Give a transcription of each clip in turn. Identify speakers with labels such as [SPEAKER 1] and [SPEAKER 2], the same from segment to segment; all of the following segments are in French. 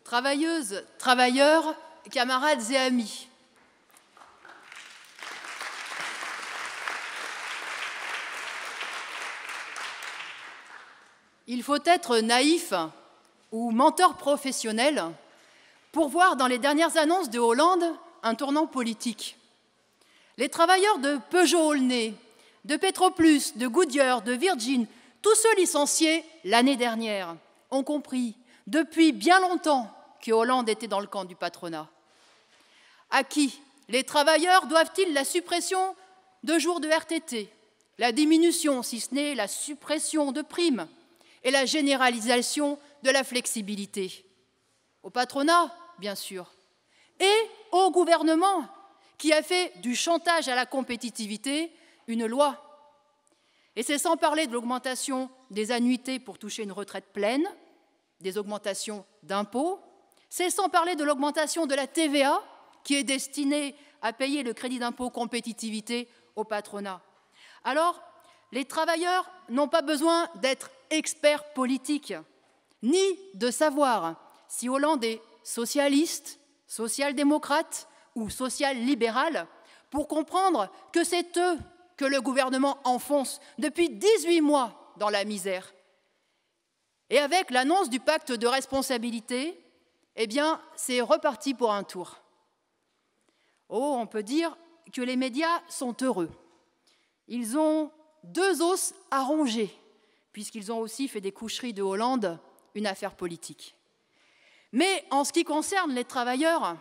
[SPEAKER 1] Travailleuses, travailleurs, camarades et amis. Il faut être naïf ou menteur professionnel pour voir dans les dernières annonces de Hollande un tournant politique. Les travailleurs de Peugeot-Aulnay, de Petroplus, de Goodyear, de Virgin, tous ceux licenciés l'année dernière, ont compris depuis bien longtemps que Hollande était dans le camp du patronat. À qui les travailleurs doivent-ils la suppression de jours de RTT, la diminution, si ce n'est la suppression de primes et la généralisation de la flexibilité? Au patronat, bien sûr, et au gouvernement, qui a fait du chantage à la compétitivité une loi. Et c'est sans parler de l'augmentation des annuités pour toucher une retraite pleine, des augmentations d'impôts, c'est sans parler de l'augmentation de la TVA, qui est destinée à payer le crédit d'impôt compétitivité au patronat. Alors, les travailleurs n'ont pas besoin d'être experts politiques, ni de savoir si Hollande est socialiste, social-démocrate ou social-libéral, pour comprendre que c'est eux que le gouvernement enfonce depuis 18 mois dans la misère. Et avec l'annonce du pacte de responsabilité, eh bien, c'est reparti pour un tour. Oh, on peut dire que les médias sont heureux. Ils ont deux os à ronger, puisqu'ils ont aussi fait des coucheries de Hollande une affaire politique. Mais en ce qui concerne les travailleurs,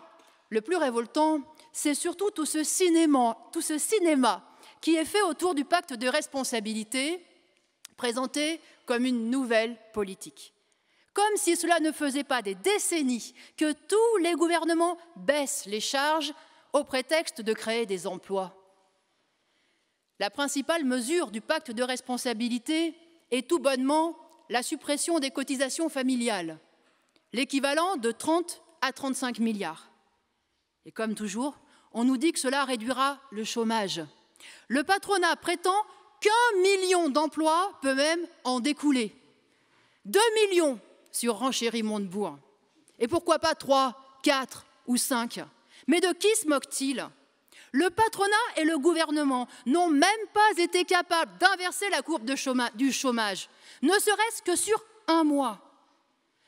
[SPEAKER 1] le plus révoltant, c'est surtout tout ce cinéma qui est fait autour du pacte de responsabilité, présenté comme une nouvelle politique. Comme si cela ne faisait pas des décennies que tous les gouvernements baissent les charges au prétexte de créer des emplois. La principale mesure du pacte de responsabilité est tout bonnement la suppression des cotisations familiales, l'équivalent de 30 à 35 milliards. Et comme toujours, on nous dit que cela réduira le chômage. Le patronat prétend qu'1 million d'emplois peut même en découler. 2 millions sur Renchéry-Montebourg. Et pourquoi pas 3, 4 ou 5? Mais de qui se moque-t-il? Le patronat et le gouvernement n'ont même pas été capables d'inverser la courbe du chômage, ne serait-ce que sur un mois.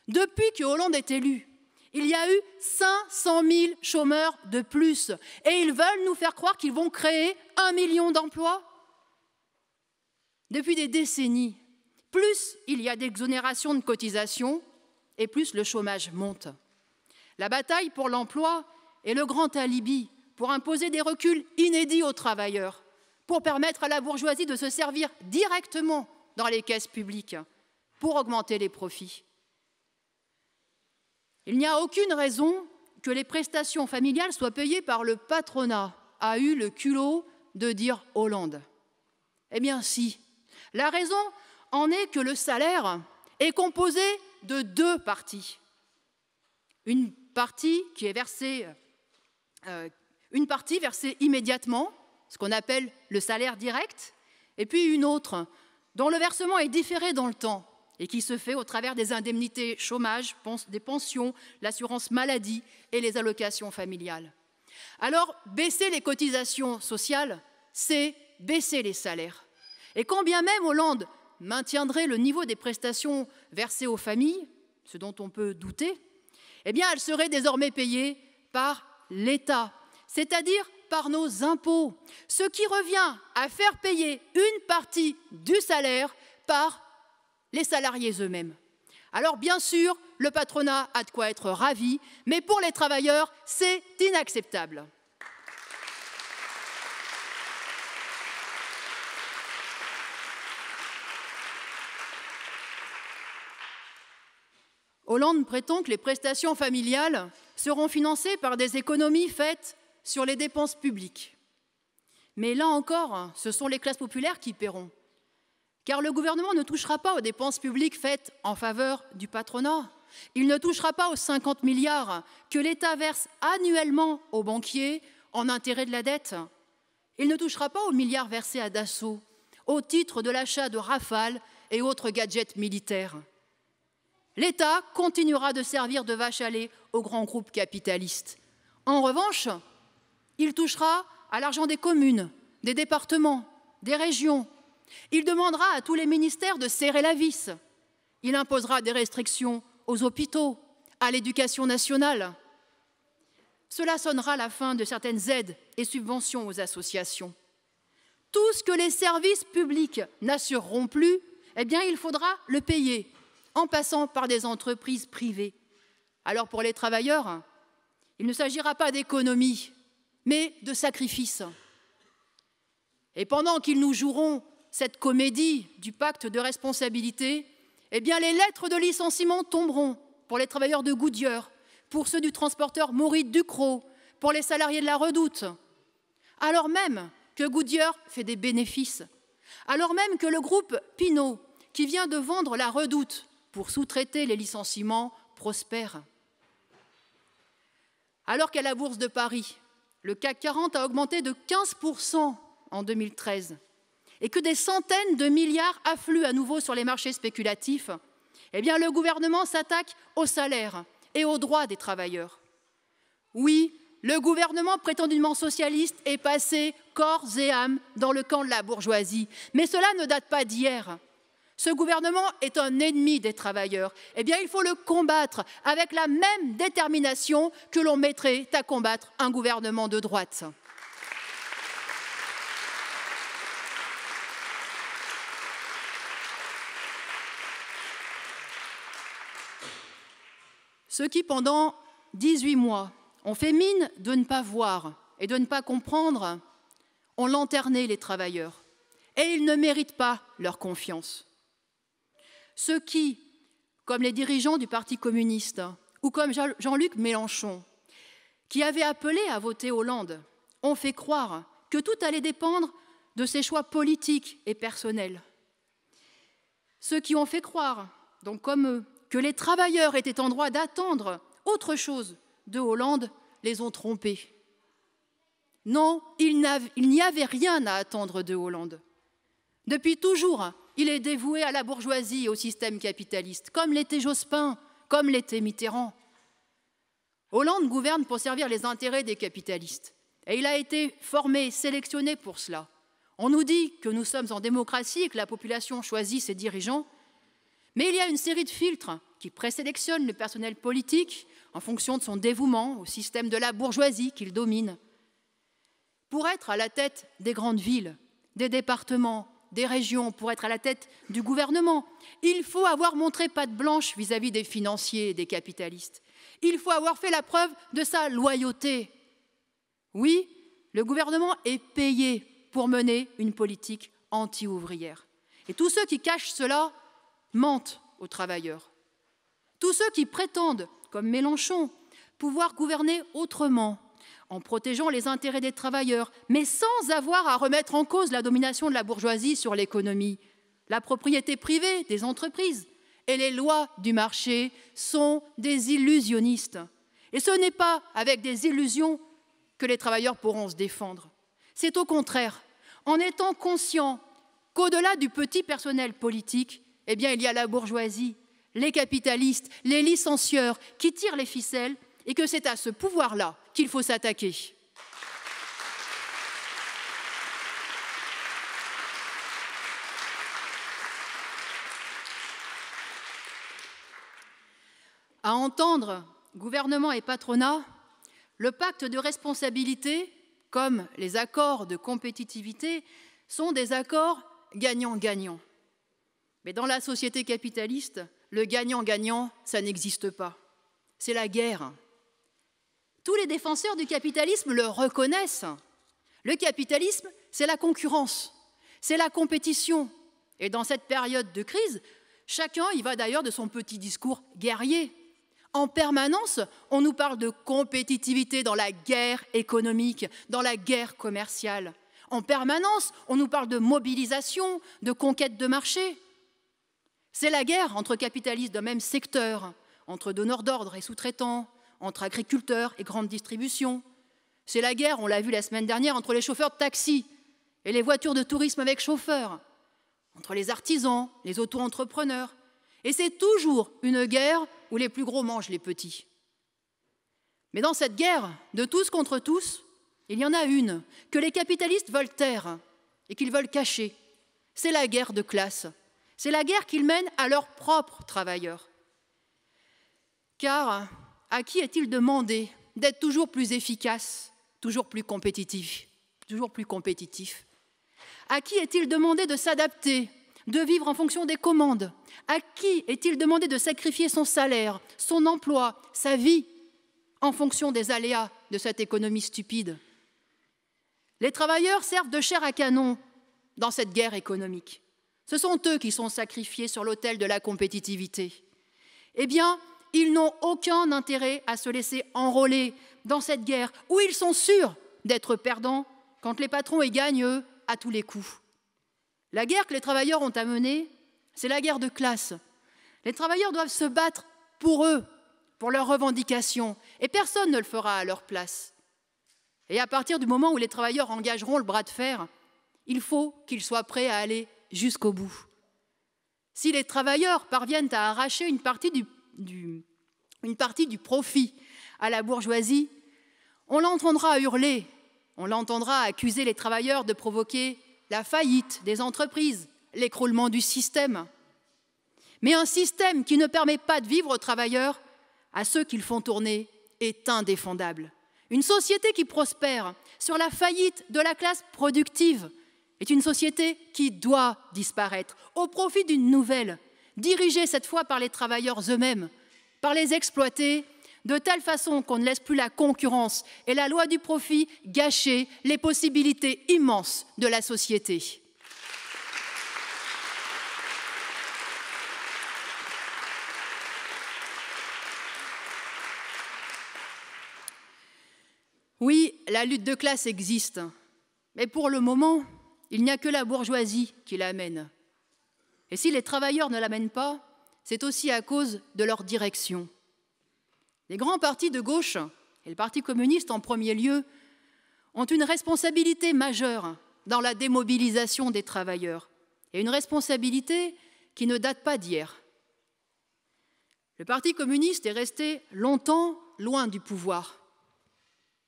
[SPEAKER 1] Depuis que Hollande est élu, il y a eu 500 000 chômeurs de plus et ils veulent nous faire croire qu'ils vont créer 1 million d'emplois. Depuis des décennies, plus il y a d'exonérations de cotisations et plus le chômage monte. La bataille pour l'emploi est le grand alibi pour imposer des reculs inédits aux travailleurs, pour permettre à la bourgeoisie de se servir directement dans les caisses publiques, pour augmenter les profits. Il n'y a aucune raison que les prestations familiales soient payées par le patronat, a eu le culot de dire Hollande. Eh bien si, la raison en est que le salaire est composé de deux parties. Une partie qui est versée, immédiatement, ce qu'on appelle le salaire direct, et puis une autre dont le versement est différé dans le temps et qui se fait au travers des indemnités chômage, des pensions, l'assurance maladie et les allocations familiales. Alors, baisser les cotisations sociales, c'est baisser les salaires. Et quand bien même Hollande maintiendrait le niveau des prestations versées aux familles, ce dont on peut douter, eh bien, elles seraient désormais payées par l'État, c'est-à-dire par nos impôts, ce qui revient à faire payer une partie du salaire par les salariés eux-mêmes. Alors bien sûr, le patronat a de quoi être ravi, mais pour les travailleurs, c'est inacceptable. Hollande prétend que les prestations familiales seront financées par des économies faites sur les dépenses publiques. Mais là encore, ce sont les classes populaires qui paieront. Car le gouvernement ne touchera pas aux dépenses publiques faites en faveur du patronat. Il ne touchera pas aux 50 milliards que l'État verse annuellement aux banquiers en intérêt de la dette. Il ne touchera pas aux milliards versés à Dassault au titre de l'achat de Rafale et autres gadgets militaires. l'État continuera de servir de vache à lait aux grands groupes capitalistes. En revanche, il touchera à l'argent des communes, des départements, des régions. Il demandera à tous les ministères de serrer la vis. Il imposera des restrictions aux hôpitaux, à l'éducation nationale. Cela sonnera la fin de certaines aides et subventions aux associations. Tout ce que les services publics n'assureront plus, eh bien, il faudra le payer en passant par des entreprises privées. Alors pour les travailleurs, il ne s'agira pas d'économie, mais de sacrifice. Et pendant qu'ils nous joueront cette comédie du pacte de responsabilité, eh bien, les lettres de licenciement tomberont pour les travailleurs de Goodyear, pour ceux du transporteur Maurice Ducrot, pour les salariés de la Redoute, alors même que Goodyear fait des bénéfices, alors même que le groupe Pinault, qui vient de vendre la Redoute pour sous-traiter les licenciements, prospère. Alors qu'à la Bourse de Paris, le CAC 40 a augmenté de 15% en 2013 et que des centaines de milliards affluent à nouveau sur les marchés spéculatifs, eh bien, le gouvernement s'attaque aux salaires et aux droits des travailleurs. Oui, le gouvernement prétendument socialiste est passé corps et âme dans le camp de la bourgeoisie, mais cela ne date pas d'hier. Ce gouvernement est un ennemi des travailleurs. Eh bien, il faut le combattre avec la même détermination que l'on mettrait à combattre un gouvernement de droite. Ceux qui, pendant 18 mois, ont fait mine de ne pas voir et de ne pas comprendre, ont lanterné les travailleurs. Et ils ne méritent pas leur confiance. Ceux qui, comme les dirigeants du Parti communiste ou comme Jean-Luc Mélenchon, qui avaient appelé à voter Hollande, ont fait croire que tout allait dépendre de ses choix politiques et personnels. Ceux qui ont fait croire, donc comme eux, que les travailleurs étaient en droit d'attendre autre chose de Hollande, les ont trompés. Non, il n'y avait rien à attendre de Hollande. Depuis toujours, il est dévoué à la bourgeoisie et au système capitaliste, comme l'était Jospin, comme l'était Mitterrand. Hollande gouverne pour servir les intérêts des capitalistes. Et il a été formé, sélectionné pour cela. On nous dit que nous sommes en démocratie et que la population choisit ses dirigeants. Mais il y a une série de filtres qui présélectionnent le personnel politique en fonction de son dévouement au système de la bourgeoisie qu'il domine. Pour être à la tête des grandes villes, des départements, des régions, pour être à la tête du gouvernement, il faut avoir montré patte blanche vis-à-vis des financiers et des capitalistes. Il faut avoir fait la preuve de sa loyauté. Oui, le gouvernement est payé pour mener une politique anti-ouvrière. Et tous ceux qui cachent cela mentent aux travailleurs. Tous ceux qui prétendent, comme Mélenchon, pouvoir gouverner autrement, en protégeant les intérêts des travailleurs, mais sans avoir à remettre en cause la domination de la bourgeoisie sur l'économie, la propriété privée des entreprises et les lois du marché sont des illusionnistes. Et ce n'est pas avec des illusions que les travailleurs pourront se défendre. C'est au contraire en étant conscients qu'au-delà du petit personnel politique, eh bien, il y a la bourgeoisie, les capitalistes, les licencieurs qui tirent les ficelles et que c'est à ce pouvoir-là qu'il faut s'attaquer. À entendre gouvernement et patronat, le pacte de responsabilité, comme les accords de compétitivité, sont des accords gagnant-gagnant. Mais dans la société capitaliste, le gagnant-gagnant, ça n'existe pas. C'est la guerre. Tous les défenseurs du capitalisme le reconnaissent. Le capitalisme, c'est la concurrence, c'est la compétition. Et dans cette période de crise, chacun y va d'ailleurs de son petit discours guerrier. En permanence, on nous parle de compétitivité dans la guerre économique, dans la guerre commerciale. En permanence, on nous parle de mobilisation, de conquête de marché. C'est la guerre entre capitalistes d'un même secteur, entre donneurs d'ordre et sous-traitants, entre agriculteurs et grande distribution. C'est la guerre, on l'a vu la semaine dernière, entre les chauffeurs de taxi et les voitures de tourisme avec chauffeurs, entre les artisans, les auto-entrepreneurs. Et c'est toujours une guerre où les plus gros mangent les petits. Mais dans cette guerre de tous contre tous, il y en a une que les capitalistes veulent taire et qu'ils veulent cacher. C'est la guerre de classe. C'est la guerre qu'ils mènent à leurs propres travailleurs. Car à qui est-il demandé d'être toujours plus efficace, toujours plus compétitif, À qui est-il demandé de s'adapter, de vivre en fonction des commandes? À qui est-il demandé de sacrifier son salaire, son emploi, sa vie, en fonction des aléas de cette économie stupide? Les travailleurs servent de chair à canon dans cette guerre économique. Ce sont eux qui sont sacrifiés sur l'autel de la compétitivité. Eh bien, ils n'ont aucun intérêt à se laisser enrôler dans cette guerre où ils sont sûrs d'être perdants quand les patrons y gagnent, eux, à tous les coups. La guerre que les travailleurs ont à mener, c'est la guerre de classe. Les travailleurs doivent se battre pour eux, pour leurs revendications, et personne ne le fera à leur place. Et à partir du moment où les travailleurs engageront le bras de fer, il faut qu'ils soient prêts à aller jusqu'au bout. Si les travailleurs parviennent à arracher une partie du profit à la bourgeoisie, on l'entendra hurler, on l'entendra accuser les travailleurs de provoquer la faillite des entreprises, l'écroulement du système. Mais un système qui ne permet pas de vivre aux travailleurs, à ceux qui le font tourner, est indéfendable. Une société qui prospère sur la faillite de la classe productive est une société qui doit disparaître au profit d'une nouvelle, dirigée cette fois par les travailleurs eux-mêmes, par les exploités, de telle façon qu'on ne laisse plus la concurrence et la loi du profit gâcher les possibilités immenses de la société. Oui, la lutte de classe existe, mais pour le moment, il n'y a que la bourgeoisie qui la mène. Et si les travailleurs ne la mènent pas, c'est aussi à cause de leur direction. Les grands partis de gauche, et le Parti communiste en premier lieu, ont une responsabilité majeure dans la démobilisation des travailleurs, et une responsabilité qui ne date pas d'hier. Le Parti communiste est resté longtemps loin du pouvoir.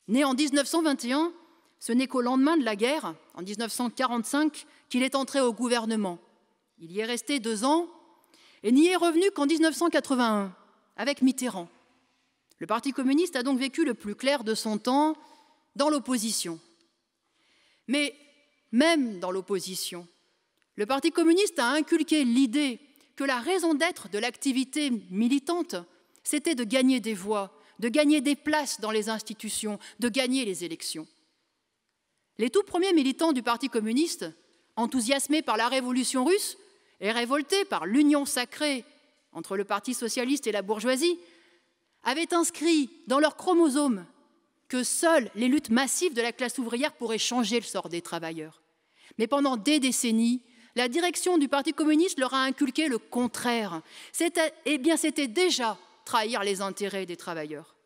[SPEAKER 1] Né en 1921, ce n'est qu'au lendemain de la guerre, en 1945, qu'il est entré au gouvernement. Il y est resté 2 ans et n'y est revenu qu'en 1981, avec Mitterrand. Le Parti communiste a donc vécu le plus clair de son temps dans l'opposition. Mais même dans l'opposition, le Parti communiste a inculqué l'idée que la raison d'être de l'activité militante, c'était de gagner des voix, de gagner des places dans les institutions, de gagner les élections. Les tout premiers militants du Parti communiste, enthousiasmés par la révolution russe et révoltés par l'union sacrée entre le Parti socialiste et la bourgeoisie, avaient inscrit dans leurs chromosomes que seules les luttes massives de la classe ouvrière pourraient changer le sort des travailleurs. Mais pendant des décennies, la direction du Parti communiste leur a inculqué le contraire. C'était déjà trahir les intérêts des travailleurs.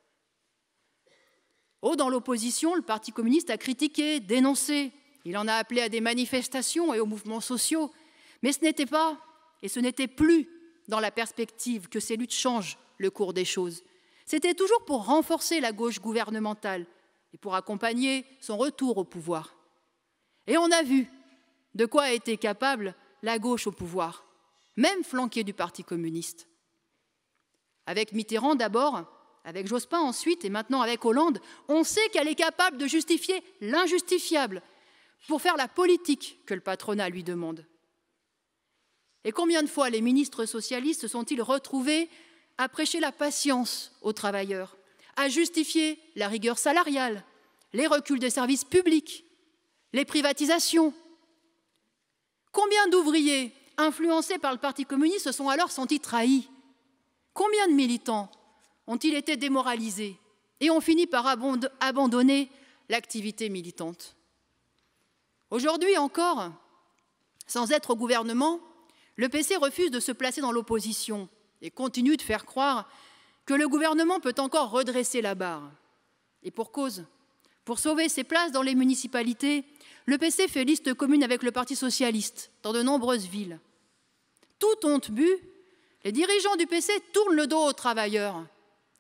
[SPEAKER 1] Dans l'opposition, le Parti communiste a critiqué, dénoncé. Il en a appelé à des manifestations et aux mouvements sociaux. Mais ce n'était plus dans la perspective que ces luttes changent le cours des choses. C'était toujours pour renforcer la gauche gouvernementale et pour accompagner son retour au pouvoir. Et on a vu de quoi a été capable la gauche au pouvoir, même flanquée du Parti communiste. Avec Mitterrand d'abord, avec Jospin ensuite et maintenant avec Hollande, on sait qu'elle est capable de justifier l'injustifiable pour faire la politique que le patronat lui demande. Et combien de fois les ministres socialistes se sont-ils retrouvés à prêcher la patience aux travailleurs, à justifier la rigueur salariale, les reculs des services publics, les privatisations? Combien d'ouvriers influencés par le Parti communiste se sont alors sentis trahis? Combien de militants ont-ils été démoralisés et ont fini par abandonner l'activité militante? Aujourd'hui encore, sans être au gouvernement, le PC refuse de se placer dans l'opposition et continue de faire croire que le gouvernement peut encore redresser la barre. Et pour cause, pour sauver ses places dans les municipalités, le PC fait liste commune avec le Parti socialiste dans de nombreuses villes. Tout honte bu, Les dirigeants du PC tournent le dos aux travailleurs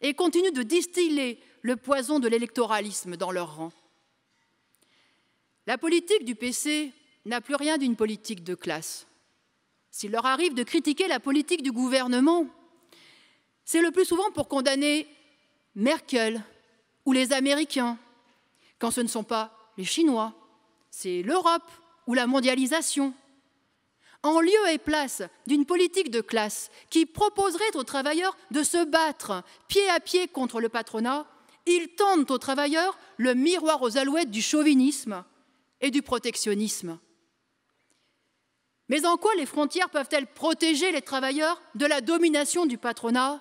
[SPEAKER 1] et continuent de distiller le poison de l'électoralisme dans leurs rangs. La politique du PC n'a plus rien d'une politique de classe. S'il leur arrive de critiquer la politique du gouvernement, c'est le plus souvent pour condamner Merkel ou les Américains, quand ce ne sont pas les Chinois, c'est l'Europe ou la mondialisation. En lieu et place d'une politique de classe qui proposerait aux travailleurs de se battre pied à pied contre le patronat, ils tendent aux travailleurs le miroir aux alouettes du chauvinisme et du protectionnisme. Mais en quoi les frontières peuvent-elles protéger les travailleurs de la domination du patronat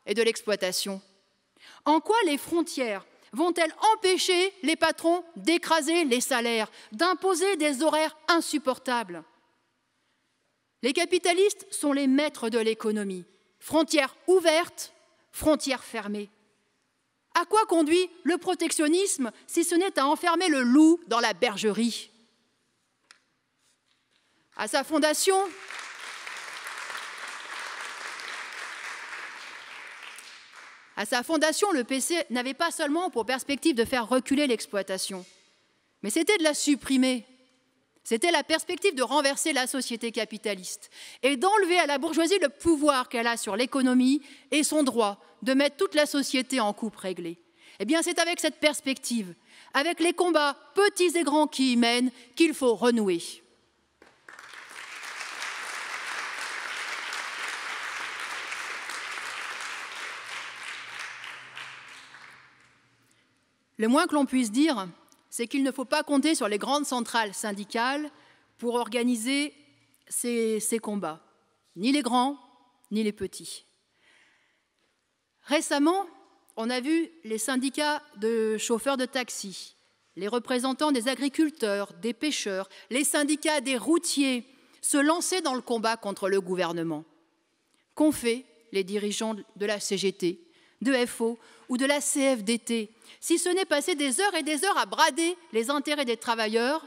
[SPEAKER 1] et de l'exploitation? En quoi les frontières vont-elles empêcher les patrons d'écraser les salaires, d'imposer des horaires insupportables? Les capitalistes sont les maîtres de l'économie. Frontières ouvertes, frontières fermées. À quoi conduit le protectionnisme si ce n'est à enfermer le loup dans la bergerie? À sa fondation, le PC n'avait pas seulement pour perspective de faire reculer l'exploitation, mais c'était de la supprimer. C'était la perspective de renverser la société capitaliste et d'enlever à la bourgeoisie le pouvoir qu'elle a sur l'économie et son droit de mettre toute la société en coupe réglée. Eh bien, c'est avec cette perspective, avec les combats petits et grands qui y mènent, qu'il faut renouer. Le moins que l'on puisse dire, c'est qu'il ne faut pas compter sur les grandes centrales syndicales pour organiser ces combats, ni les grands, ni les petits. Récemment, on a vu les syndicats de chauffeurs de taxi, les représentants des agriculteurs, des pêcheurs, les syndicats des routiers se lancer dans le combat contre le gouvernement. Qu'ont fait les dirigeants de la CGT, de FO ou de la CFDT, si ce n'est passer des heures et des heures à brader les intérêts des travailleurs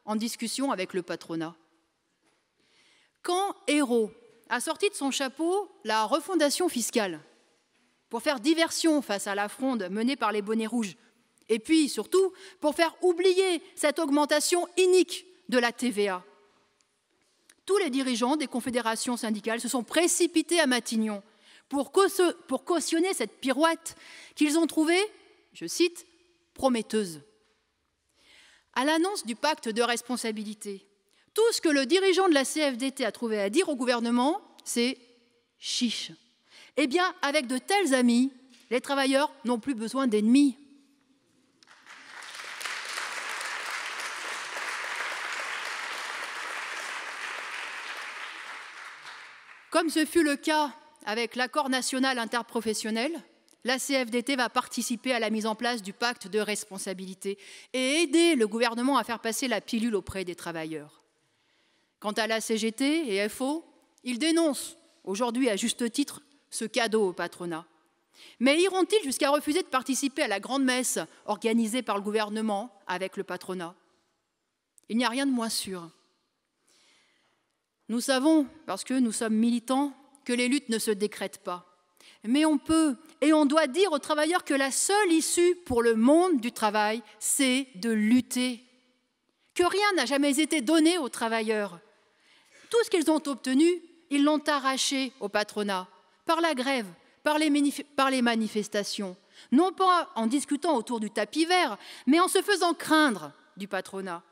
[SPEAKER 1] en discussion avec le patronat? Quand Ayrault a sorti de son chapeau la refondation fiscale pour faire diversion face à la fronde menée par les bonnets rouges, et puis surtout pour faire oublier cette augmentation inique de la TVA, tous les dirigeants des confédérations syndicales se sont précipités à Matignon pour cautionner cette pirouette qu'ils ont trouvée, je cite, prometteuse. À l'annonce du pacte de responsabilité, tout ce que le dirigeant de la CFDT a trouvé à dire au gouvernement, c'est « chiche ». Eh bien, avec de tels amis, les travailleurs n'ont plus besoin d'ennemis. Comme ce fut le cas avec l'accord national interprofessionnel, la CFDT va participer à la mise en place du pacte de responsabilité et aider le gouvernement à faire passer la pilule auprès des travailleurs. Quant à la CGT et FO, ils dénoncent aujourd'hui à juste titre ce cadeau au patronat. Mais iront-ils jusqu'à refuser de participer à la grande messe organisée par le gouvernement avec le patronat? Il n'y a rien de moins sûr. Nous savons, parce que nous sommes militants, que les luttes ne se décrètent pas. Mais on peut et on doit dire aux travailleurs que la seule issue pour le monde du travail, c'est de lutter. Que rien n'a jamais été donné aux travailleurs. Tout ce qu'ils ont obtenu, ils l'ont arraché au patronat, par la grève, par les manifestations, non pas en discutant autour du tapis vert, mais en se faisant craindre du patronat.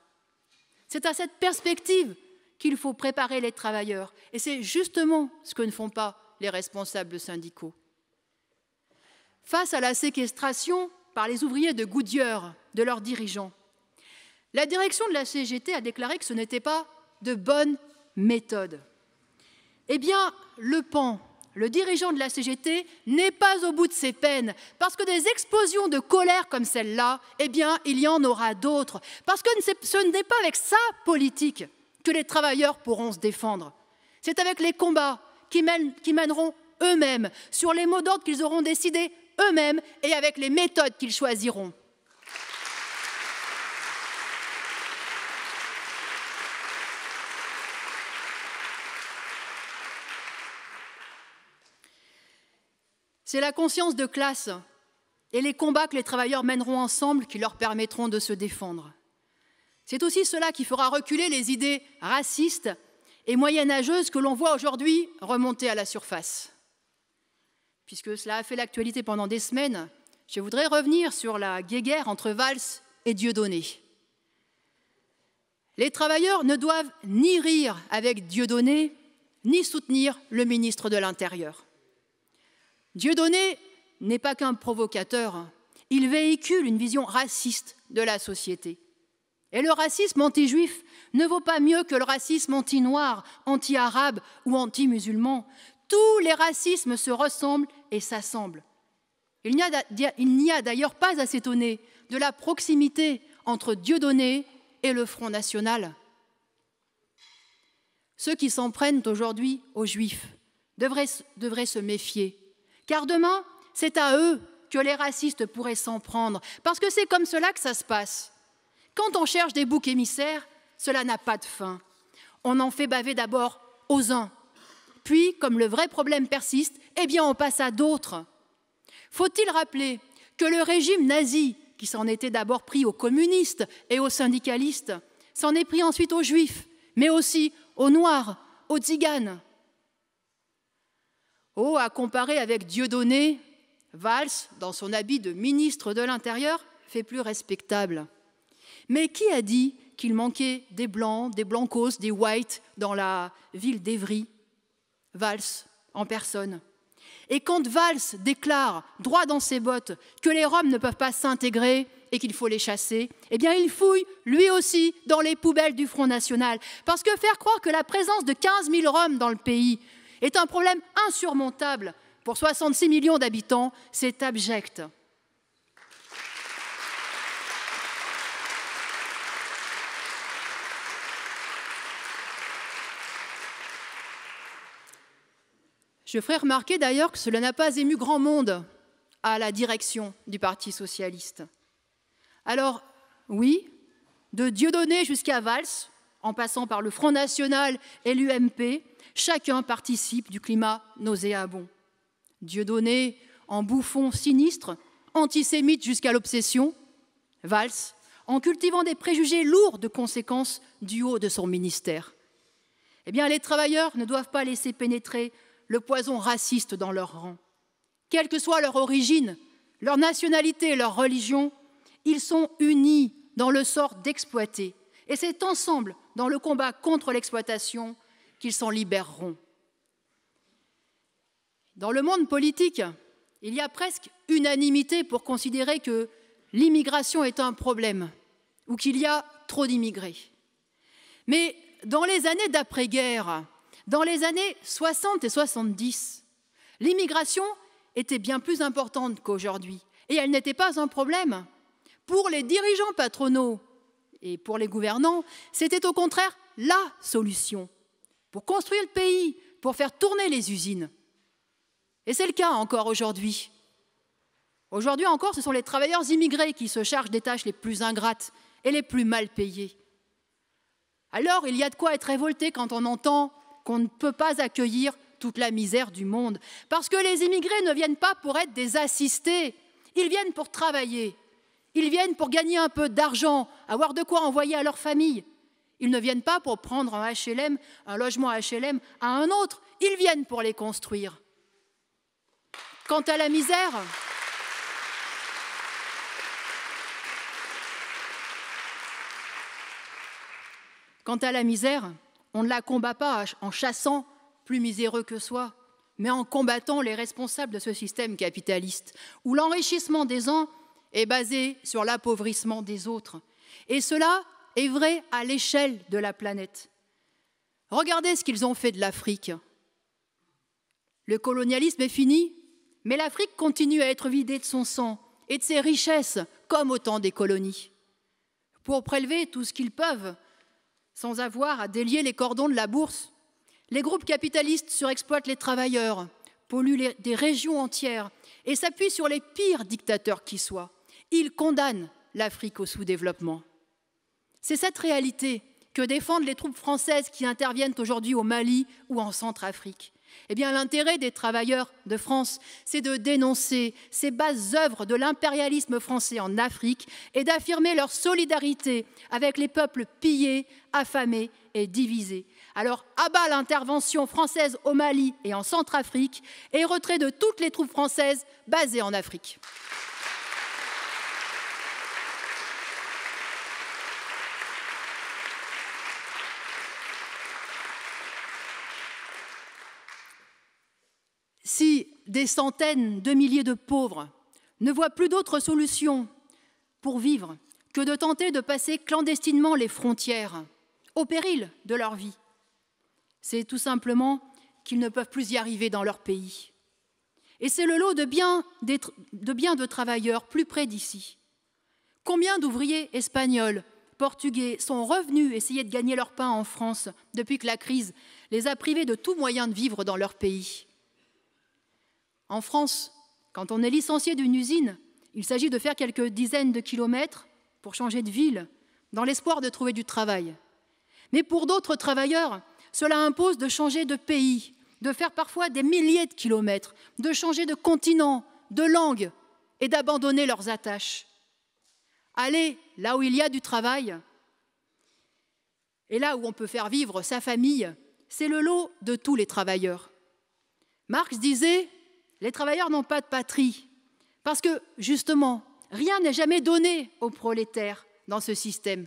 [SPEAKER 1] C'est à cette perspective qu'il faut préparer les travailleurs, et c'est justement ce que ne font pas les responsables syndicaux. Face à la séquestration par les ouvriers de Goodyear de leurs dirigeants, la direction de la CGT a déclaré que ce n'était pas de bonne méthode. Eh bien, Le Pen, le dirigeant de la CGT, n'est pas au bout de ses peines, parce que des explosions de colère comme celle-là, eh bien, il y en aura d'autres, parce que ce n'est pas avec sa politique que les travailleurs pourront se défendre. C'est avec les combats qui mèneront eux-mêmes, sur les mots d'ordre qu'ils auront décidés eux-mêmes et avec les méthodes qu'ils choisiront. C'est la conscience de classe et les combats que les travailleurs mèneront ensemble qui leur permettront de se défendre. C'est aussi cela qui fera reculer les idées racistes et moyenâgeuses que l'on voit aujourd'hui remonter à la surface. Puisque cela a fait l'actualité pendant des semaines, je voudrais revenir sur la guéguerre entre Valls et Dieudonné. Les travailleurs ne doivent ni rire avec Dieudonné, ni soutenir le ministre de l'Intérieur. Dieudonné n'est pas qu'un provocateur, il véhicule une vision raciste de la société. Et le racisme anti-juif ne vaut pas mieux que le racisme anti-noir, anti-arabe ou anti-musulman. Tous les racismes se ressemblent et s'assemblent. Il n'y a d'ailleurs pas à s'étonner de la proximité entre Dieudonné et le Front national. Ceux qui s'en prennent aujourd'hui aux Juifs devraient se méfier, car demain, c'est à eux que les racistes pourraient s'en prendre, parce que c'est comme cela que ça se passe. Quand on cherche des boucs émissaires, cela n'a pas de fin. On en fait baver d'abord aux uns, puis, comme le vrai problème persiste, eh bien on passe à d'autres. Faut-il rappeler que le régime nazi, qui s'en était d'abord pris aux communistes et aux syndicalistes, s'en est pris ensuite aux Juifs, mais aussi aux Noirs, aux Tziganes. Oh, à comparer avec Dieudonné, Valls, dans son habit de ministre de l'Intérieur, fait plus respectable. Mais qui a dit qu'il manquait des blancs, des blancos, des whites dans la ville d'Évry? Valls, en personne. Et quand Valls déclare, droit dans ses bottes, que les Roms ne peuvent pas s'intégrer et qu'il faut les chasser, eh bien il fouille, lui aussi, dans les poubelles du Front national. Parce que faire croire que la présence de 15 000 Roms dans le pays est un problème insurmontable pour 66 millions d'habitants, c'est abject. Je ferai remarquer d'ailleurs que cela n'a pas ému grand monde à la direction du Parti socialiste. Alors, oui, de Dieudonné jusqu'à Valls, en passant par le Front national et l'UMP, chacun participe du climat nauséabond. Dieudonné en bouffon sinistre, antisémite jusqu'à l'obsession, Valls en cultivant des préjugés lourds de conséquences du haut de son ministère. Eh bien, les travailleurs ne doivent pas laisser pénétrer le poison raciste dans leurs rangs. Quelle que soit leur origine, leur nationalité et leur religion, ils sont unis dans le sort d'exploiter. Et c'est ensemble, dans le combat contre l'exploitation, qu'ils s'en libéreront. Dans le monde politique, il y a presque unanimité pour considérer que l'immigration est un problème ou qu'il y a trop d'immigrés. Mais dans les années d'après-guerre, dans les années 60 et 70, l'immigration était bien plus importante qu'aujourd'hui et elle n'était pas un problème. Pour les dirigeants patronaux et pour les gouvernants, c'était au contraire la solution pour construire le pays, pour faire tourner les usines. Et c'est le cas encore aujourd'hui. Aujourd'hui encore, ce sont les travailleurs immigrés qui se chargent des tâches les plus ingrates et les plus mal payées. Alors, il y a de quoi être révolté quand on entend qu'on ne peut pas accueillir toute la misère du monde. Parce que les immigrés ne viennent pas pour être des assistés, ils viennent pour travailler. Ils viennent pour gagner un peu d'argent, avoir de quoi envoyer à leur famille. Ils ne viennent pas pour prendre un HLM, un logement HLM à un autre. Ils viennent pour les construire. Quant à la misère, on ne la combat pas en chassant plus miséreux que soi, mais en combattant les responsables de ce système capitaliste, où l'enrichissement des uns est basé sur l'appauvrissement des autres. Et cela est vrai à l'échelle de la planète. Regardez ce qu'ils ont fait de l'Afrique. Le colonialisme est fini, mais l'Afrique continue à être vidée de son sang et de ses richesses, comme au temps des colonies. Pour prélever tout ce qu'ils peuvent, sans avoir à délier les cordons de la bourse, les groupes capitalistes surexploitent les travailleurs, polluent des régions entières et s'appuient sur les pires dictateurs qui soient. Ils condamnent l'Afrique au sous-développement. C'est cette réalité que défendent les troupes françaises qui interviennent aujourd'hui au Mali ou en Centrafrique. Eh bien, l'intérêt des travailleurs de France, c'est de dénoncer ces basses œuvres de l'impérialisme français en Afrique et d'affirmer leur solidarité avec les peuples pillés, affamés et divisés. Alors, à bas l'intervention française au Mali et en Centrafrique et retrait de toutes les troupes françaises basées en Afrique. Si des centaines de milliers de pauvres ne voient plus d'autre solution pour vivre que de tenter de passer clandestinement les frontières, au péril de leur vie, c'est tout simplement qu'ils ne peuvent plus y arriver dans leur pays. Et c'est le lot de bien de travailleurs plus près d'ici. Combien d'ouvriers espagnols, portugais sont revenus essayer de gagner leur pain en France depuis que la crise les a privés de tout moyen de vivre dans leur pays? En France, quand on est licencié d'une usine, il s'agit de faire quelques dizaines de kilomètres pour changer de ville, dans l'espoir de trouver du travail. Mais pour d'autres travailleurs, cela impose de changer de pays, de faire parfois des milliers de kilomètres, de changer de continent, de langue et d'abandonner leurs attaches. Aller là où il y a du travail et là où on peut faire vivre sa famille, c'est le lot de tous les travailleurs. Marx disait: les travailleurs n'ont pas de patrie, parce que, justement, rien n'est jamais donné aux prolétaires dans ce système.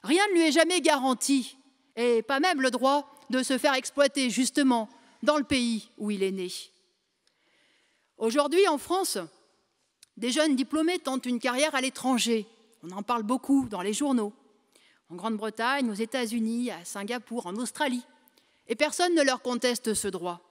[SPEAKER 1] Rien ne lui est jamais garanti, et pas même le droit de se faire exploiter, justement, dans le pays où il est né. Aujourd'hui, en France, des jeunes diplômés tentent une carrière à l'étranger. On en parle beaucoup dans les journaux. En Grande-Bretagne, aux États-Unis, à Singapour, en Australie. Et personne ne leur conteste ce droit.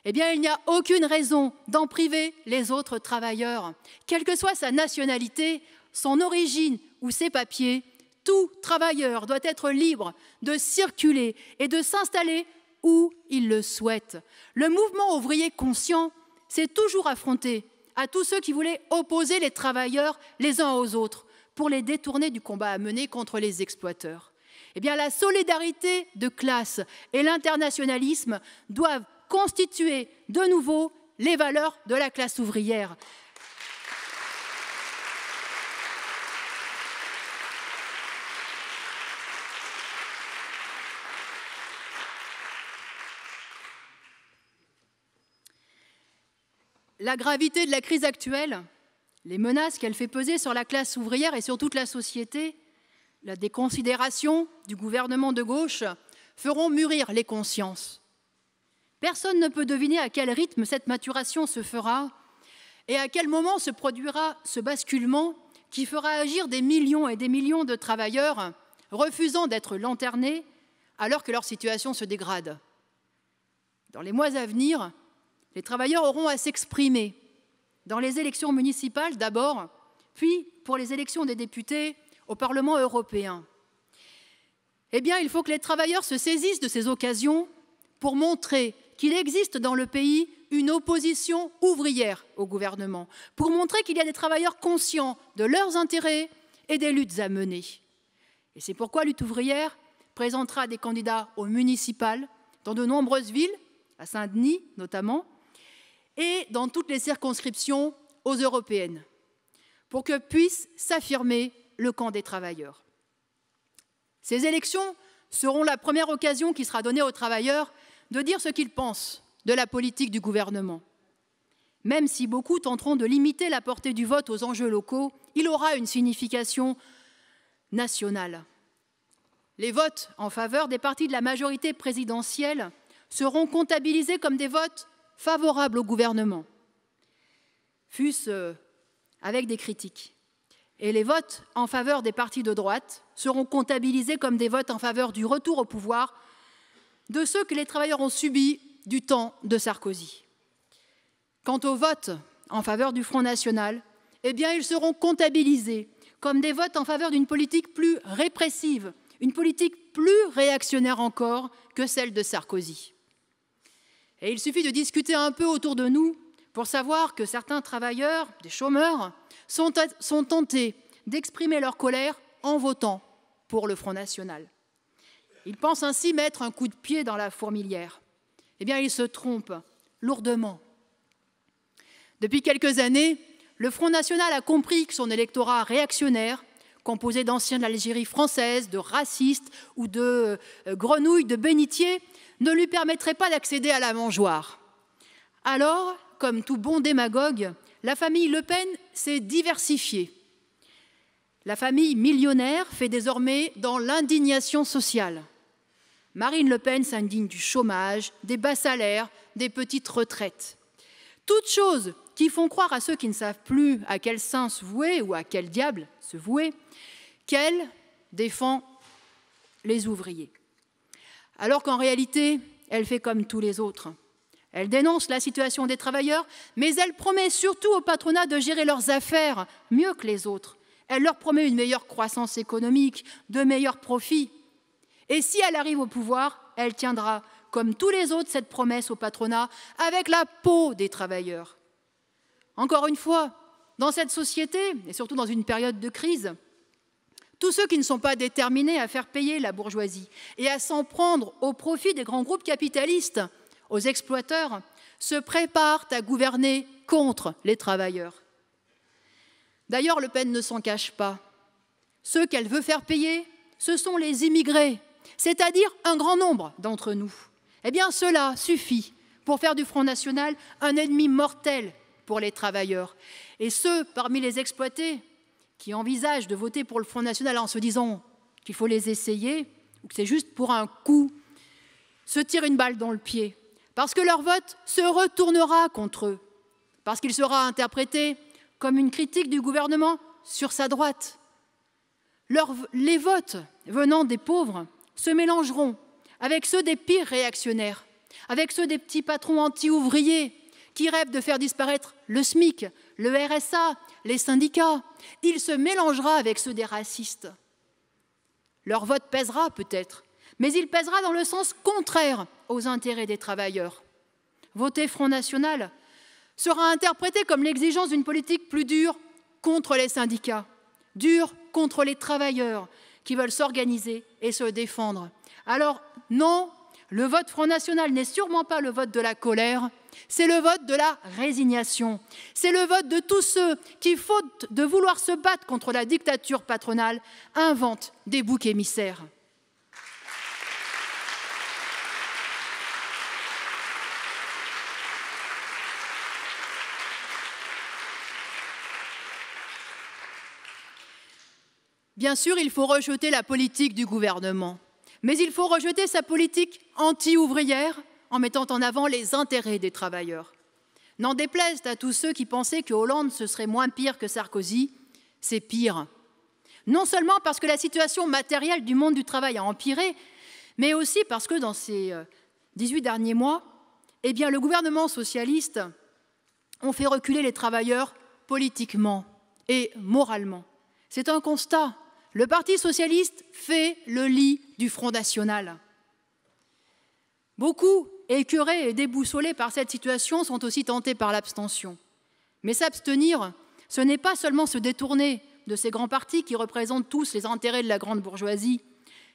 [SPEAKER 1] Eh bien, il n'y a aucune raison d'en priver les autres travailleurs. Quelle que soit sa nationalité, son origine ou ses papiers, tout travailleur doit être libre de circuler et de s'installer où il le souhaite. Le mouvement ouvrier conscient s'est toujours affronté à tous ceux qui voulaient opposer les travailleurs les uns aux autres pour les détourner du combat à mener contre les exploiteurs. Eh bien, la solidarité de classe et l'internationalisme doivent constituer de nouveau les valeurs de la classe ouvrière. La gravité de la crise actuelle, les menaces qu'elle fait peser sur la classe ouvrière et sur toute la société, la déconsidération du gouvernement de gauche feront mûrir les consciences. Personne ne peut deviner à quel rythme cette maturation se fera et à quel moment se produira ce basculement qui fera agir des millions et des millions de travailleurs refusant d'être lanternés alors que leur situation se dégrade. Dans les mois à venir, les travailleurs auront à s'exprimer dans les élections municipales d'abord, puis pour les élections des députés au Parlement européen. Eh bien, il faut que les travailleurs se saisissent de ces occasions pour montrer qu'il existe dans le pays une opposition ouvrière au gouvernement, pour montrer qu'il y a des travailleurs conscients de leurs intérêts et des luttes à mener. Et c'est pourquoi Lutte ouvrière présentera des candidats aux municipales dans de nombreuses villes, à Saint-Denis notamment, et dans toutes les circonscriptions aux européennes, pour que puisse s'affirmer le camp des travailleurs. Ces élections seront la première occasion qui sera donnée aux travailleurs de dire ce qu'ils pensent de la politique du gouvernement. Même si beaucoup tenteront de limiter la portée du vote aux enjeux locaux, il aura une signification nationale. Les votes en faveur des partis de la majorité présidentielle seront comptabilisés comme des votes favorables au gouvernement, fût-ce avec des critiques. Et les votes en faveur des partis de droite seront comptabilisés comme des votes en faveur du retour au pouvoir de ceux que les travailleurs ont subis du temps de Sarkozy. Quant aux votes en faveur du Front National, eh bien, ils seront comptabilisés comme des votes en faveur d'une politique plus répressive, une politique plus réactionnaire encore que celle de Sarkozy. Et il suffit de discuter un peu autour de nous pour savoir que certains travailleurs, des chômeurs, sont tentés d'exprimer leur colère en votant pour le Front National. Ils pensent ainsi mettre un coup de pied dans la fourmilière. eh bien, il se trompe lourdement. Depuis quelques années, le Front National a compris que son électorat réactionnaire, composé d'anciens de l'Algérie française, de racistes ou de grenouilles de bénitier, ne lui permettrait pas d'accéder à la mangeoire. Alors, comme tout bon démagogue, la famille Le Pen s'est diversifiée. La famille millionnaire fait désormais dans l'indignation sociale. Marine Le Pen s'indigne du chômage, des bas salaires, des petites retraites. Toutes choses qui font croire à ceux qui ne savent plus à quel saint se vouer ou à quel diable se vouer, qu'elle défend les ouvriers. Alors qu'en réalité, elle fait comme tous les autres. Elle dénonce la situation des travailleurs, mais elle promet surtout au patronat de gérer leurs affaires mieux que les autres. Elle leur promet une meilleure croissance économique, de meilleurs profits. Et si elle arrive au pouvoir, elle tiendra, comme tous les autres, cette promesse au patronat avec la peau des travailleurs. Encore une fois, dans cette société, et surtout dans une période de crise, tous ceux qui ne sont pas déterminés à faire payer la bourgeoisie et à s'en prendre au profit des grands groupes capitalistes, aux exploiteurs, se préparent à gouverner contre les travailleurs. D'ailleurs, Le Pen ne s'en cache pas. Ceux qu'elle veut faire payer, ce sont les immigrés, c'est-à-dire un grand nombre d'entre nous. Eh bien, cela suffit pour faire du Front National un ennemi mortel pour les travailleurs. Et ceux parmi les exploités qui envisagent de voter pour le Front National en se disant qu'il faut les essayer ou que c'est juste pour un coup, se tirent une balle dans le pied, parce que leur vote se retournera contre eux, parce qu'il sera interprété comme une critique du gouvernement sur sa droite. Les votes venant des pauvres se mélangeront avec ceux des pires réactionnaires, avec ceux des petits patrons anti-ouvriers qui rêvent de faire disparaître le SMIC, le RSA, les syndicats. Il se mélangera avec ceux des racistes. Leur vote pèsera peut-être, mais il pèsera dans le sens contraire aux intérêts des travailleurs. Voter Front National sera interprété comme l'exigence d'une politique plus dure contre les syndicats, dure contre les travailleurs qui veulent s'organiser et se défendre. Alors non, le vote Front National n'est sûrement pas le vote de la colère, c'est le vote de la résignation. C'est le vote de tous ceux qui, faute de vouloir se battre contre la dictature patronale, inventent des boucs émissaires. Bien sûr, il faut rejeter la politique du gouvernement, mais il faut rejeter sa politique anti-ouvrière en mettant en avant les intérêts des travailleurs. N'en déplaise à tous ceux qui pensaient que Hollande ce serait moins pire que Sarkozy, c'est pire. Non seulement parce que la situation matérielle du monde du travail a empiré, mais aussi parce que dans ces 18 derniers mois, eh bien, le gouvernement socialiste a fait reculer les travailleurs politiquement et moralement. C'est un constat. Le Parti socialiste fait le lit du Front National. Beaucoup, écœurés et déboussolés par cette situation, sont aussi tentés par l'abstention. Mais s'abstenir, ce n'est pas seulement se détourner de ces grands partis qui représentent tous les intérêts de la grande bourgeoisie,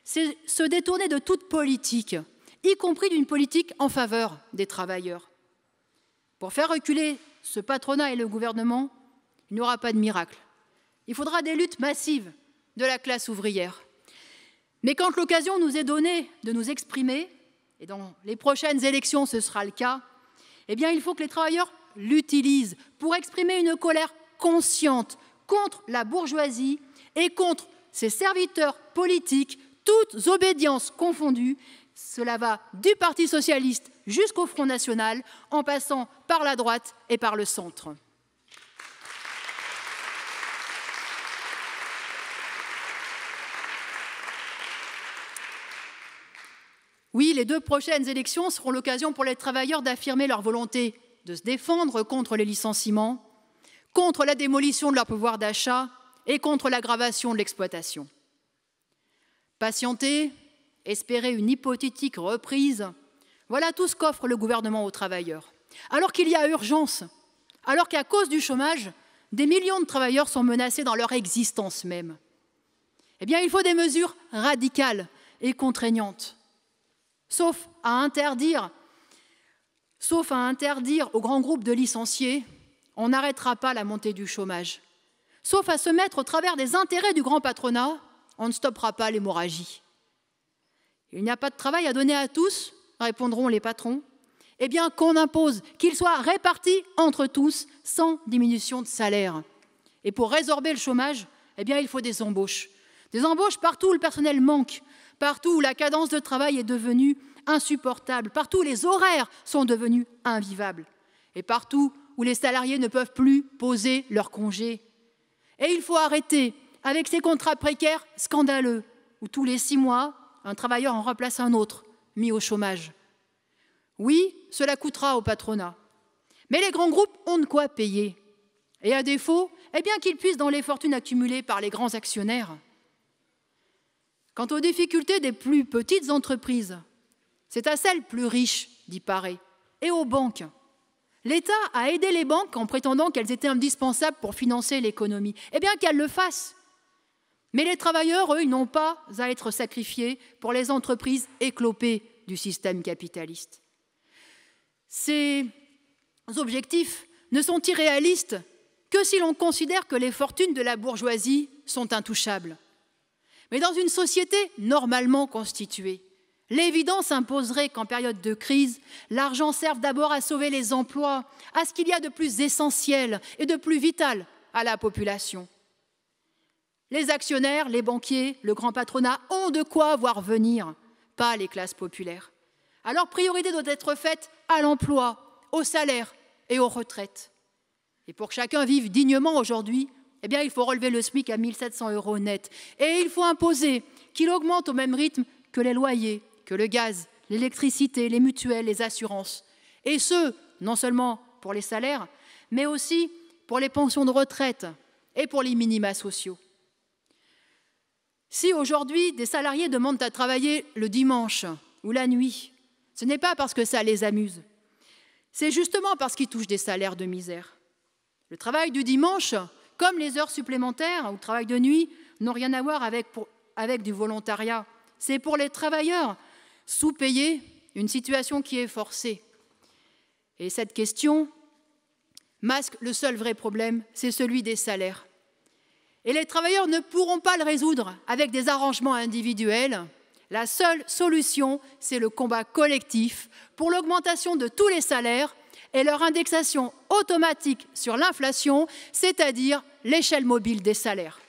[SPEAKER 1] c'est se détourner de toute politique, y compris d'une politique en faveur des travailleurs. Pour faire reculer ce patronat et le gouvernement, il n'y aura pas de miracle. Il faudra des luttes massives de la classe ouvrière. Mais quand l'occasion nous est donnée de nous exprimer, et dans les prochaines élections ce sera le cas, eh bien il faut que les travailleurs l'utilisent pour exprimer une colère consciente contre la bourgeoisie et contre ses serviteurs politiques, toutes obédiences confondues. Cela va du Parti socialiste jusqu'au Front National, en passant par la droite et par le centre. Oui, les 2 prochaines élections seront l'occasion pour les travailleurs d'affirmer leur volonté de se défendre contre les licenciements, contre la démolition de leur pouvoir d'achat et contre l'aggravation de l'exploitation. Patienter, espérer une hypothétique reprise, voilà tout ce qu'offre le gouvernement aux travailleurs. Alors qu'il y a urgence, alors qu'à cause du chômage, des millions de travailleurs sont menacés dans leur existence même. Eh bien, il faut des mesures radicales et contraignantes. Sauf à interdire Sauf à interdire aux grands groupes de licencier, on n'arrêtera pas la montée du chômage. Sauf à se mettre au travers des intérêts du grand patronat, on ne stoppera pas l'hémorragie. Il n'y a pas de travail à donner à tous, répondront les patrons. Eh bien, qu'on impose, qu'il soit réparti entre tous, sans diminution de salaire. Et pour résorber le chômage, eh bien, il faut des embauches. Des embauches partout où le personnel manque, partout où la cadence de travail est devenue insupportable, partout où les horaires sont devenus invivables, et partout où les salariés ne peuvent plus poser leurs congés. Et il faut arrêter avec ces contrats précaires scandaleux, où tous les 6 mois, un travailleur en remplace un autre, mis au chômage. Oui, cela coûtera au patronat. Mais les grands groupes ont de quoi payer. Et à défaut, eh bien qu'ils puissent dans les fortunes accumulées par les grands actionnaires. Quant aux difficultés des plus petites entreprises, c'est à celles plus riches d'y parer, et aux banques. L'État a aidé les banques en prétendant qu'elles étaient indispensables pour financer l'économie. Eh bien qu'elles le fassent. Mais les travailleurs, eux, ils n'ont pas à être sacrifiés pour les entreprises éclopées du système capitaliste. Ces objectifs ne sont irréalistes que si l'on considère que les fortunes de la bourgeoisie sont intouchables. Mais dans une société normalement constituée, l'évidence imposerait qu'en période de crise, l'argent serve d'abord à sauver les emplois, à ce qu'il y a de plus essentiel et de plus vital à la population. Les actionnaires, les banquiers, le grand patronat ont de quoi voir venir, pas les classes populaires. Alors, priorité doit être faite à l'emploi, au salaire et aux retraites. Et pour que chacun vive dignement aujourd'hui, eh bien, il faut relever le SMIC à 1 700 € net. Et il faut imposer qu'il augmente au même rythme que les loyers, que le gaz, l'électricité, les mutuelles, les assurances. Et ce, non seulement pour les salaires, mais aussi pour les pensions de retraite et pour les minima sociaux. Si aujourd'hui des salariés demandent à travailler le dimanche ou la nuit, ce n'est pas parce que ça les amuse, c'est justement parce qu'ils touchent des salaires de misère. Le travail du dimanche, comme les heures supplémentaires ou le travail de nuit, n'ont rien à voir avec du volontariat. C'est pour les travailleurs sous-payés une situation qui est forcée. Et cette question masque le seul vrai problème, c'est celui des salaires. Et les travailleurs ne pourront pas le résoudre avec des arrangements individuels. La seule solution, c'est le combat collectif pour l'augmentation de tous les salaires et leur indexation automatique sur l'inflation, c'est-à-dire l'échelle mobile des salaires.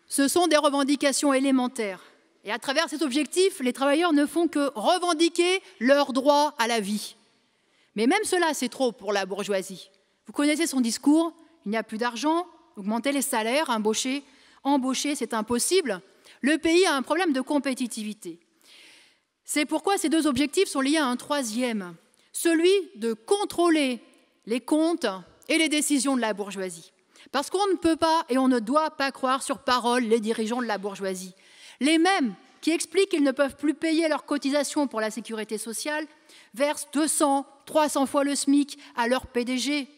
[SPEAKER 1] Ce sont des revendications élémentaires. Et à travers cet objectif, les travailleurs ne font que revendiquer leur droit à la vie. Mais même cela, c'est trop pour la bourgeoisie. Vous connaissez son discours, il n'y a plus d'argent, augmenter les salaires, embaucher, c'est impossible. Le pays a un problème de compétitivité. C'est pourquoi ces deux objectifs sont liés à un troisième, celui de contrôler les comptes et les décisions de la bourgeoisie. Parce qu'on ne peut pas et on ne doit pas croire sur parole les dirigeants de la bourgeoisie. Les mêmes qui expliquent qu'ils ne peuvent plus payer leurs cotisations pour la sécurité sociale versent 200, 300 fois le SMIC à leur PDG.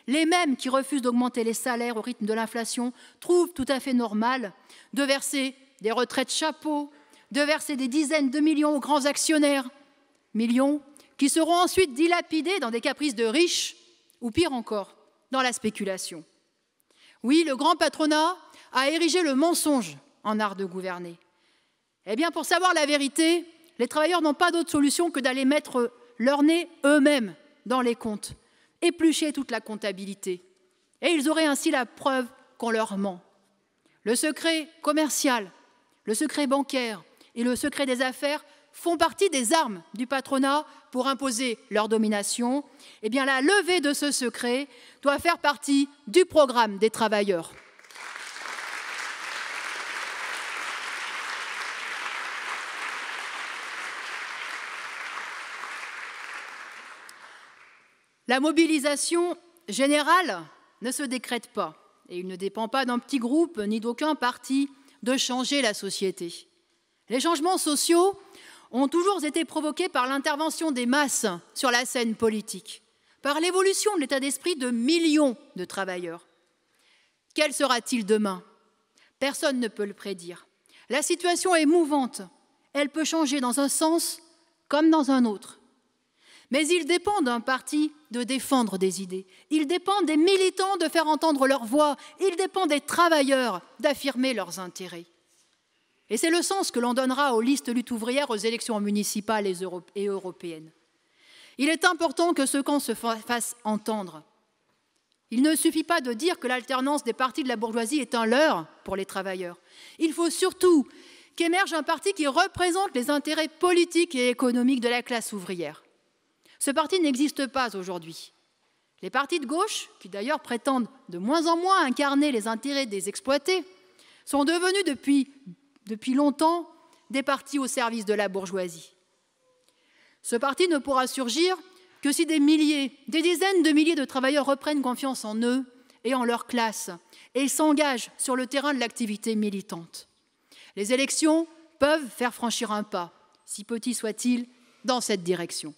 [SPEAKER 1] Les mêmes qui refusent d'augmenter les salaires au rythme de l'inflation trouvent tout à fait normal de verser des retraites chapeaux, de verser des dizaines de millions aux grands actionnaires, millions qui seront ensuite dilapidés dans des caprices de riches ou pire encore, dans la spéculation. Oui, le grand patronat a érigé le mensonge en art de gouverner. Eh bien, pour savoir la vérité, les travailleurs n'ont pas d'autre solution que d'aller mettre leur nez eux-mêmes dans les comptes, éplucher toute la comptabilité. Et ils auraient ainsi la preuve qu'on leur ment. Le secret commercial, le secret bancaire et le secret des affaires font partie des armes du patronat pour imposer leur domination. Eh bien, la levée de ce secret doit faire partie du programme des travailleurs. La mobilisation générale ne se décrète pas et il ne dépend pas d'un petit groupe ni d'aucun parti de changer la société. Les changements sociaux ont toujours été provoqués par l'intervention des masses sur la scène politique, par l'évolution de l'état d'esprit de millions de travailleurs. Quel sera-t-il demain? Personne ne peut le prédire. La situation est mouvante. Elle peut changer dans un sens comme dans un autre. Mais il dépend d'un parti de défendre des idées. Il dépend des militants de faire entendre leur voix. Il dépend des travailleurs d'affirmer leurs intérêts. Et c'est le sens que l'on donnera aux listes lutte ouvrière aux élections municipales et européennes. Il est important que ce camp se fasse entendre. Il ne suffit pas de dire que l'alternance des partis de la bourgeoisie est un leurre pour les travailleurs. Il faut surtout qu'émerge un parti qui représente les intérêts politiques et économiques de la classe ouvrière. Ce parti n'existe pas aujourd'hui. Les partis de gauche, qui d'ailleurs prétendent de moins en moins incarner les intérêts des exploités, sont devenus depuis longtemps des partis au service de la bourgeoisie. Ce parti ne pourra surgir que si des milliers, des dizaines de milliers de travailleurs reprennent confiance en eux et en leur classe et s'engagent sur le terrain de l'activité militante. Les élections peuvent faire franchir un pas, si petit soit-il, dans cette direction.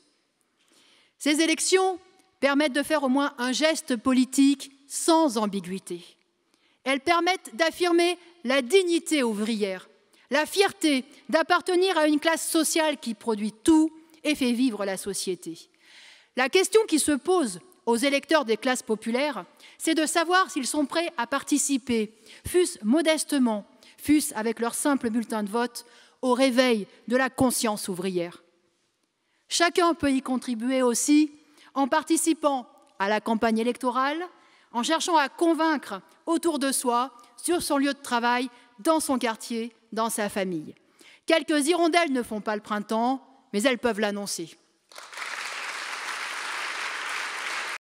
[SPEAKER 1] Ces élections permettent de faire au moins un geste politique sans ambiguïté. Elles permettent d'affirmer la dignité ouvrière, la fierté d'appartenir à une classe sociale qui produit tout et fait vivre la société. La question qui se pose aux électeurs des classes populaires, c'est de savoir s'ils sont prêts à participer, fût-ce modestement, fût-ce avec leur simple bulletin de vote, au réveil de la conscience ouvrière. Chacun peut y contribuer aussi en participant à la campagne électorale, en cherchant à convaincre autour de soi, sur son lieu de travail, dans son quartier, dans sa famille. Quelques hirondelles ne font pas le printemps, mais elles peuvent l'annoncer.